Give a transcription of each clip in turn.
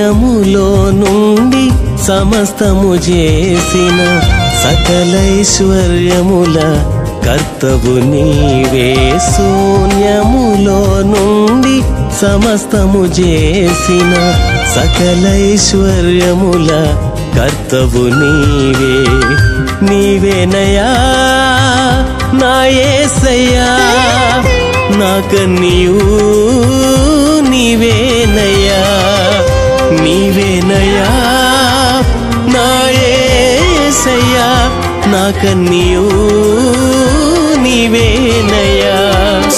శూన్యములో నుండి సమస్తము చేసిన సకలైశ్వర్యముల కర్తవు నీవే. శూన్యములో నుండి సమస్తము చేసిన సకలైశ్వర్యముల కర్తవు నీవే. నీవేనయా నా యేసయ్యా, నా కన్నియు నీవేనయా. నీవేనయా నా యేసయ్యా, నా కన్నియు నీవేనయా.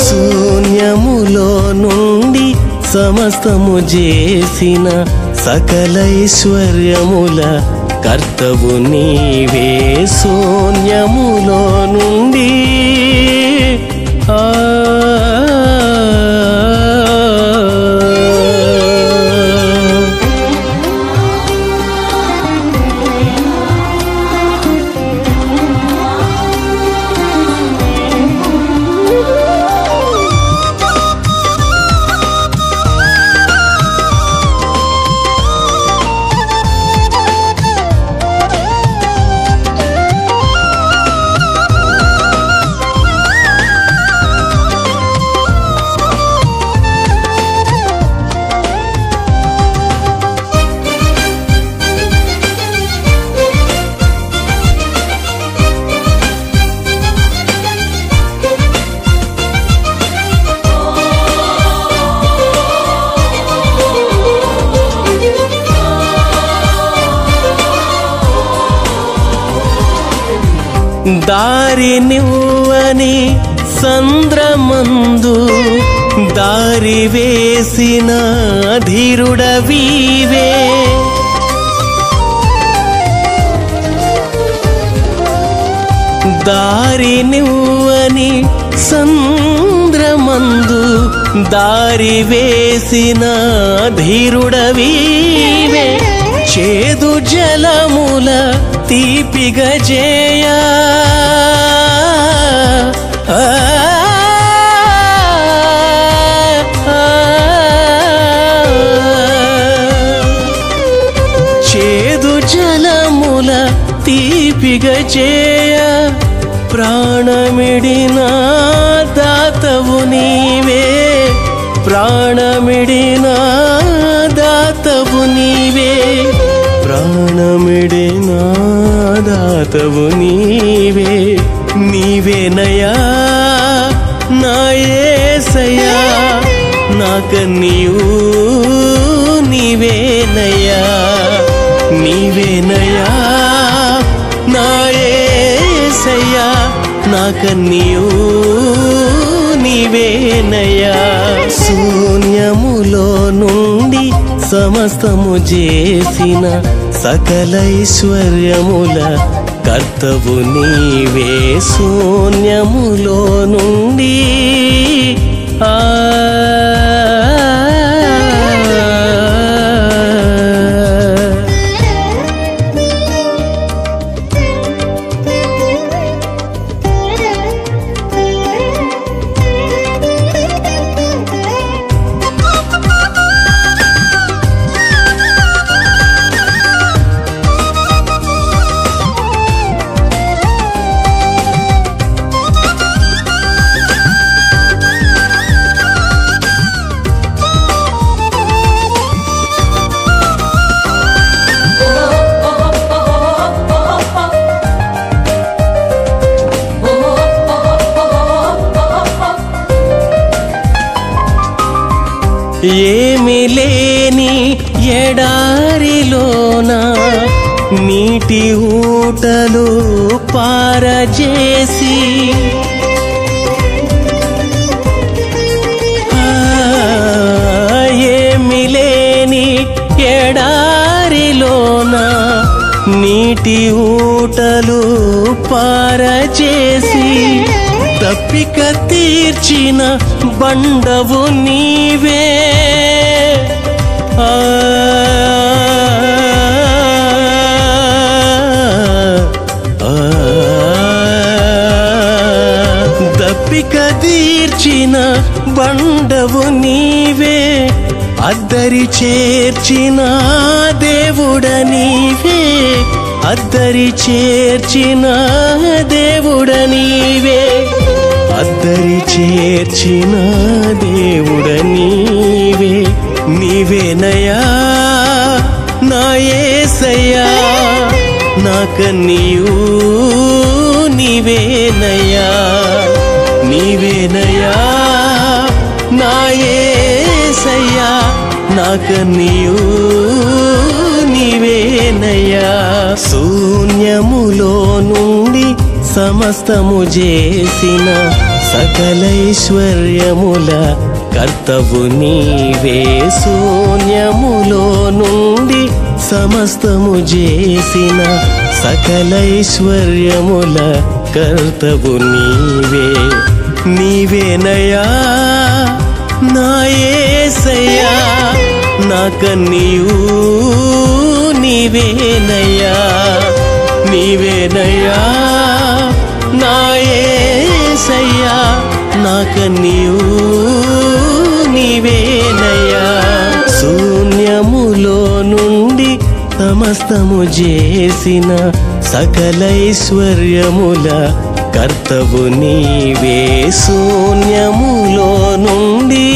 శూన్యములో నుండి సమస్తము చేసిన సకలైశ్వర్యముల కర్తవు నీవే. శూన్యములో నుండి దారి నివ్వని సంద్రమందు దారి వేసిన ధీరుడవీవే. దారి నివ్వని సంద్రమందు దారి వేసిన ధీరుడవీవే. చేదు జలముల తీపిగా చేయా చేదు జలముల తీపిగా చేయ ప్రాణమిడిన దాతవు నీవే. ప్రాణమిడిన దాతవు నీవే. ప్రాణమిడిన దాతవు నీవే. నీవేనయా నా యేసయ్యా, నా కన్నియు నీవేనయా. నీవేనయా నా యేసయ్యా, నా కన్నియు నీవేనయా. శూన్యములో నుండి సమస్తము చేసిన సకలైశ్వర్యముల కర్తవు నీవే. శూన్యములో నుండి ఏమి లేని ఎడారిలోన నీటి ఊటలు పారజేసి ఏమి లేని ఎడారిలోన నీటి ఊటలు పారజేసి తప్పిక తీర్చిన బండవు నీవే. దప్పిక తీర్చిన బండవు నీవే. అద్దరి చేర్చిన దేవుడ నీవే, అద్దరి చేర్చిన దేవుడ నీవే, అద్దరి చేర్చిన దేవుడ నీవే. నీవేనయ్యా నా యేసయ్యా, నా కన్నీయు నీవేనయ్యా, నీవేనయ్యా నా యేసయ్యా, నా కన్నీయు నీవేనయ్యా. శూన్యములో నుండి సమస్తము చేసిన సకలైశ్వర్యముల కర్తవు నీవే. శూన్యములో నుండి సమస్తము చేసిన సకలైశ్వర్యముల కర్తవు నీవే. నీవేనయ్యా నా యేసయ్యా, నా కన్నీయు నీవేనయ్యా, నీవేనయ్యా నా యేసయ్యా, నా కన్నీయు నీవేనయ్యా. శూన్యములో నుండి సమస్తము చేసిన సకలైశ్వర్యముల కర్తవు నీవే. శూన్యములో నుండి